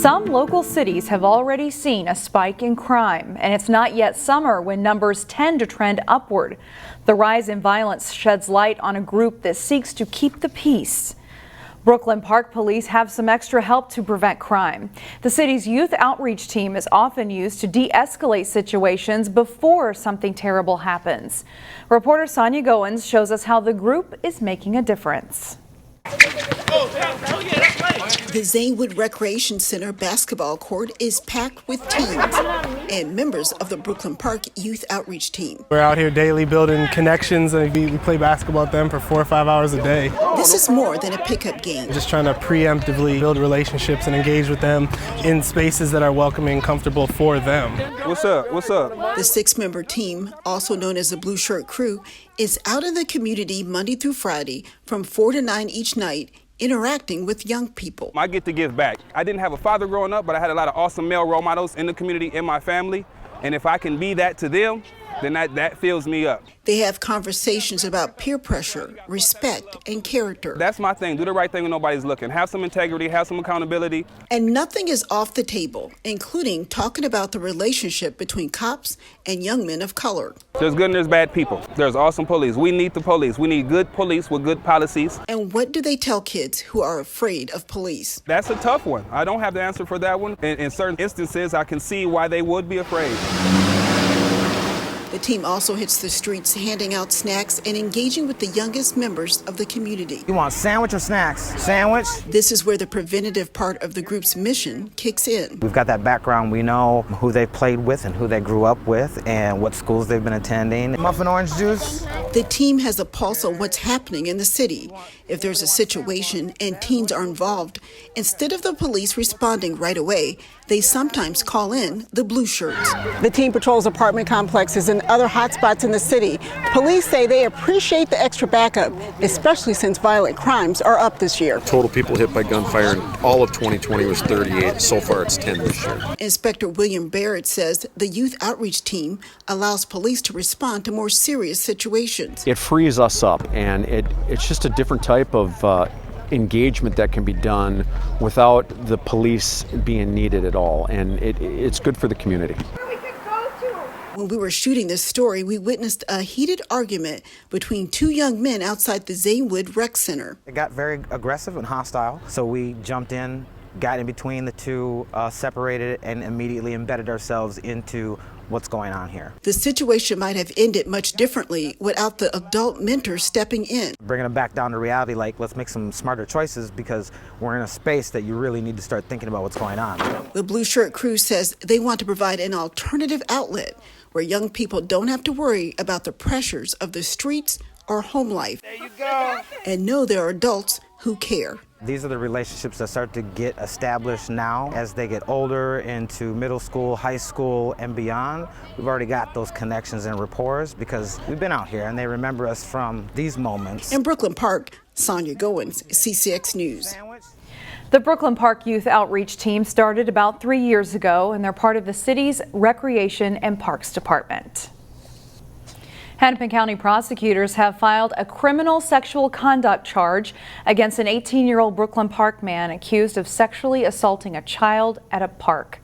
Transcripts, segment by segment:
Some local cities have already seen a spike in crime, and it's not yet summer when numbers tend to trend upward. The rise in violence sheds light on a group that seeks to keep the peace. Brooklyn Park Police have some extra help to prevent crime. The city's youth outreach team is often used to de-escalate situations before something terrible happens. Reporter Sonia Goetsch shows us how the group is making a difference. The Zanewood Recreation Center basketball court is packed with teens and members of the Brooklyn Park Youth Outreach Team. We're out here daily building connections, and we play basketball with them for 4 or 5 hours a day. This is more than a pickup game. Just trying to preemptively build relationships and engage with them in spaces that are welcoming and comfortable for them. What's up? What's up? The 6-member team, also known as the Blue Shirt Crew, is out in the community Monday through Friday from 4 to 9 each night, interacting with young people. I get to give back. I didn't have a father growing up, but I had a lot of awesome male role models in the community, in my family. And if I can be that to them, then that fills me up. They have conversations about peer pressure, respect, and character. That's my thing. Do the right thing when nobody's looking. Have some integrity, have some accountability. And nothing is off the table, including talking about the relationship between cops and young men of color. There's good and there's bad people. There's awesome police. We need the police. We need good police with good policies. And what do they tell kids who are afraid of police? That's a tough one. I don't have the answer for that one. In certain instances, I can see why they would be afraid. The team also hits the streets handing out snacks and engaging with the youngest members of the community. You want sandwich or snacks? Sandwich? This is where the preventative part of the group's mission kicks in. We've got that background. We know who they played with and who they grew up with and what schools they've been attending. Muffin orange juice? The team has a pulse on what's happening in the city. If there's a situation and teens are involved, instead of the police responding right away, they sometimes call in the Blue Shirts. The team patrols apartment complexes and other hotspots in the city. Police say they appreciate the extra backup, especially since violent crimes are up this year. Total people hit by gunfire in all of 2020 was 38. So far, it's 10 this year. Inspector William Barrett says the youth outreach team allows police to respond to more serious situations. It frees us up, and it's just a different type of engagement that can be done without the police being needed at all, and it's good for the community. When we were shooting this story, we witnessed a heated argument between 2 young men outside the Zanewood Rec Center. It got very aggressive and hostile, so we jumped in, got in between the two, separated, and immediately embedded ourselves into what's going on here. The situation might have ended much differently without the adult mentor stepping in. Bringing them back down to reality, like let's make some smarter choices because we're in a space that you really need to start thinking about what's going on. The Blue Shirt Crew says they want to provide an alternative outlet where young people don't have to worry about the pressures of the streets or home life. There you go. And know there are adults who care. These are the relationships that start to get established now as they get older into middle school, high school, and beyond. We've already got those connections and rapport because we've been out here and they remember us from these moments. In Brooklyn Park, Sonia Goetsch, CCX News. The Brooklyn Park Youth Outreach Team started about 3 years ago, and they're part of the city's Recreation and Parks Department. Hennepin County prosecutors have filed a criminal sexual conduct charge against an 18-year-old Brooklyn Park man accused of sexually assaulting a child at a park.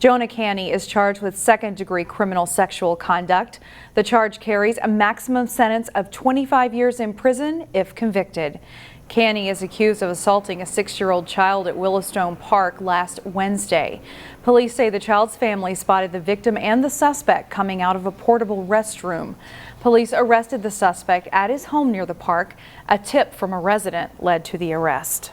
Jonah Canny is charged with second-degree criminal sexual conduct. The charge carries a maximum sentence of 25 years in prison if convicted. Canny is accused of assaulting a 6-year-old child at Willowstone Park last Wednesday. Police say the child's family spotted the victim and the suspect coming out of a portable restroom. Police arrested the suspect at his home near the park. A tip from a resident led to the arrest.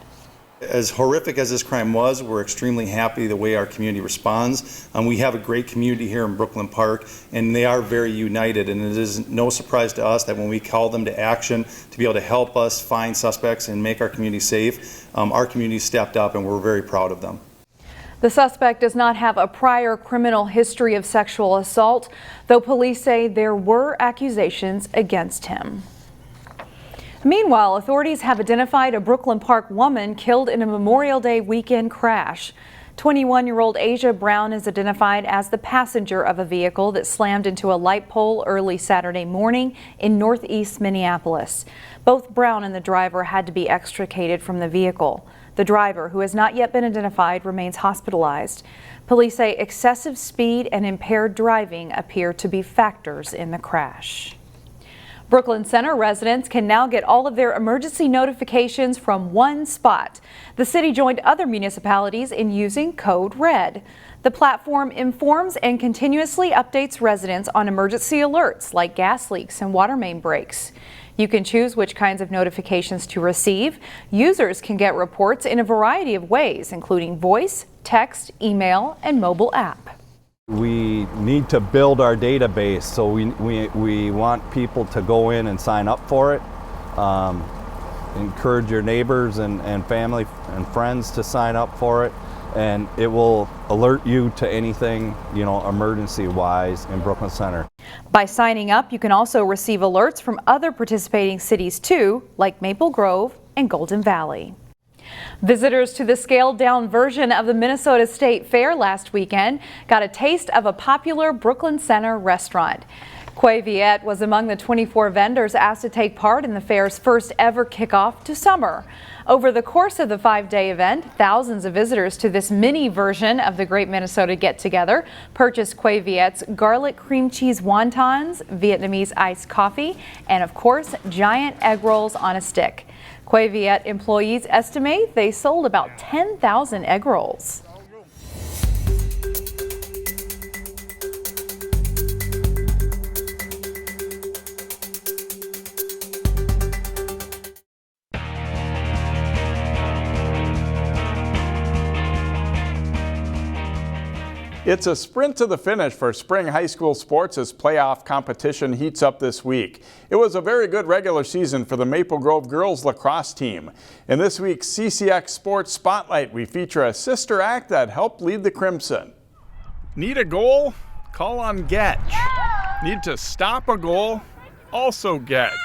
As horrific as this crime was, we're extremely happy the way our community responds. We have a great community here in Brooklyn Park, and they are very united, and it is no surprise to us that when we call them to action to be able to help us find suspects and make our community safe, our community stepped up, and we're very proud of them. The suspect does not have a prior criminal history of sexual assault, though police say there were accusations against him. Meanwhile, authorities have identified a Brooklyn Park woman killed in a Memorial Day weekend crash. 21-year-old Asia Brown is identified as the passenger of a vehicle that slammed into a light pole early Saturday morning in northeast Minneapolis. Both Brown and the driver had to be extricated from the vehicle. The The driver, who has not yet been identified, remains hospitalized. Police say excessive speed and impaired driving appear to be factors in the crash. Brooklyn Center residents can now get all of their emergency notifications from one spot. The city joined other municipalities in using Code Red. The platform informs and continuously updates residents on emergency alerts like gas leaks and water main breaks. You can choose which kinds of notifications to receive. Users can get reports in a variety of ways, including voice, text, email, and mobile app. We need to build our database, so we want people to go in and sign up for it. Encourage your neighbors and family and friends to sign up for it, and it will alert you to anything, emergency-wise in Brooklyn Center. By signing up, you can also receive alerts from other participating cities too, like Maple Grove and Golden Valley. Visitors to the scaled-down version of the Minnesota State Fair last weekend got a taste of a popular Brooklyn Center restaurant. Quay was among the 24 vendors asked to take part in the fair's first ever kickoff to summer. Over the course of the 5-day event, thousands of visitors to this mini version of the Great Minnesota Get-Together purchased Quay's garlic cream cheese wontons, Vietnamese iced coffee, and of course, giant egg rolls on a stick. Quay employees estimate they sold about 10,000 egg rolls. It's a sprint to the finish for spring high school sports as playoff competition heats up this week. It was a very good regular season for the Maple Grove girls lacrosse team. In this week's CCX Sports Spotlight, we feature a sister act that helped lead the Crimson. Need a goal? Call on Goetsch. Need to stop a goal? Also Goetsch.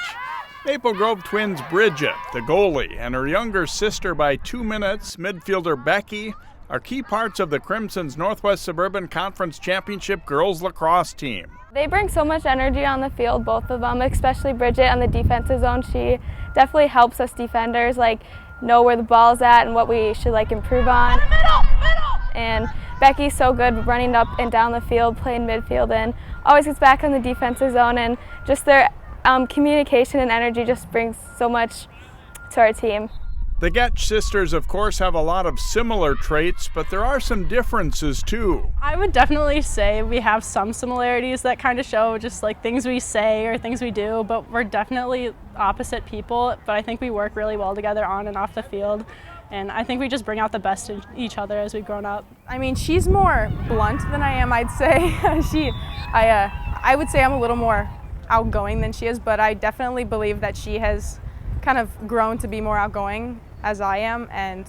Maple Grove twins Bridget, the goalie, and her younger sister by 2 minutes, midfielder Becky, are key parts of the Crimson's Northwest Suburban Conference Championship girls lacrosse team. They bring so much energy on the field, both of them, especially Bridget on the defensive zone. She definitely helps us defenders know where the ball's at and what we should improve on. And Becky's so good running up and down the field, playing midfield, and always gets back on the defensive zone, and just their communication and energy just brings so much to our team. The Goetsch sisters, of course, have a lot of similar traits, but there are some differences too. I would definitely say we have some similarities that kind of show just things we say or things we do, but we're definitely opposite people, but I think we work really well together on and off the field, and I think we just bring out the best in each other as we've grown up. I mean, she's more blunt than I am, I'd say. I would say I'm a little more outgoing than she is, but I definitely believe that she has kind of grown to be more outgoing as I am, and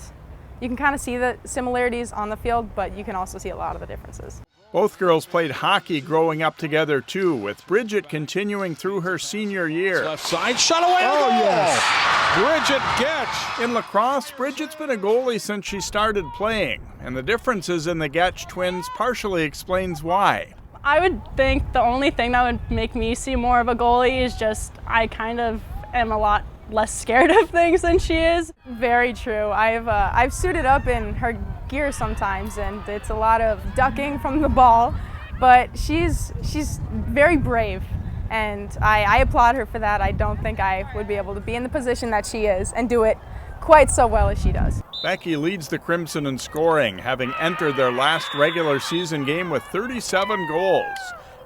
you can kind of see the similarities on the field, but you can also see a lot of the differences. Both girls played hockey growing up together too, with Bridget continuing through her senior year. Left side, shot away. Oh yes! Bridget Goetsch. In lacrosse, Bridget's been a goalie since she started playing, and the differences in the Goetsch twins partially explains why. I would think the only thing that would make me see more of a goalie is just I kind of am a lot less scared of things than she is. Very true. I've suited up in her gear sometimes, and it's a lot of ducking from the ball, but she's very brave, and I applaud her for that. I don't think I would be able to be in the position that she is and do it quite so well as she does. Becky leads the Crimson in scoring, having entered their last regular season game with 37 goals.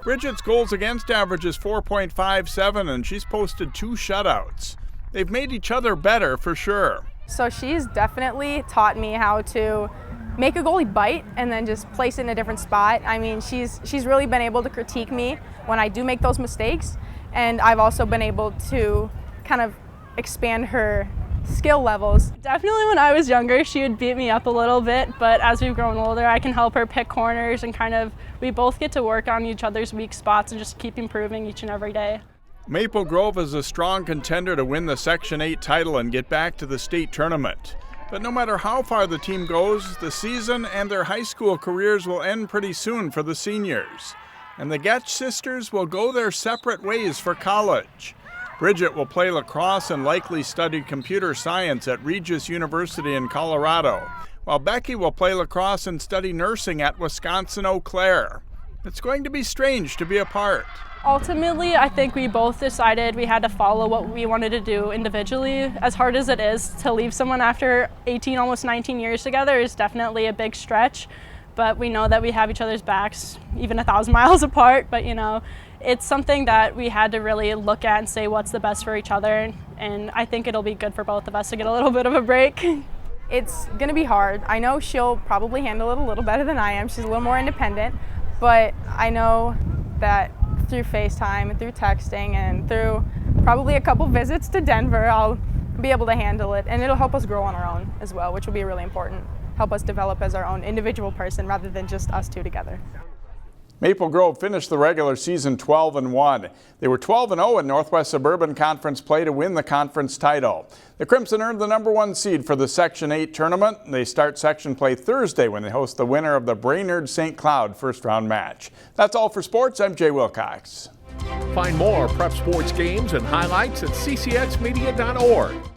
Bridget's goals against average is 4.57, and she's posted 2 shutouts. They've made each other better for sure. So she's definitely taught me how to make a goalie bite and then just place it in a different spot. I mean, she's really been able to critique me when I do make those mistakes, and I've also been able to kind of expand her skill levels. Definitely when I was younger, she would beat me up a little bit, but as we've grown older, I can help her pick corners, and we both get to work on each other's weak spots and just keep improving each and every day. Maple Grove is a strong contender to win the Section 8 title and get back to the state tournament. But no matter how far the team goes, the season and their high school careers will end pretty soon for the seniors. And the Goetsch sisters will go their separate ways for college. Bridget will play lacrosse and likely study computer science at Regis University in Colorado, while Becky will play lacrosse and study nursing at Wisconsin-Eau Claire. It's going to be strange to be apart. Ultimately, I think we both decided we had to follow what we wanted to do individually. As hard as it is to leave someone after 18, almost 19 years together is definitely a big stretch, but we know that we have each other's backs, even 1,000 miles apart. But you know, it's something that we had to really look at and say what's the best for each other, and I think it'll be good for both of us to get a little bit of a break. It's gonna be hard. I know she'll probably handle it a little better than I am. She's a little more independent, but I know that through FaceTime and through texting and through probably a couple visits to Denver, I'll be able to handle it, and it'll help us grow on our own as well, which will be really important. Help us develop as our own individual person rather than just us two together. Maple Grove finished the regular season 12-1. They were 12-0 in Northwest Suburban Conference play to win the conference title. The Crimson earned the #1 seed for the Section 8 tournament. They start section play Thursday when they host the winner of the Brainerd-St. Cloud first-round match. That's all for sports. I'm Jay Wilcox. Find more prep sports games and highlights at ccxmedia.org.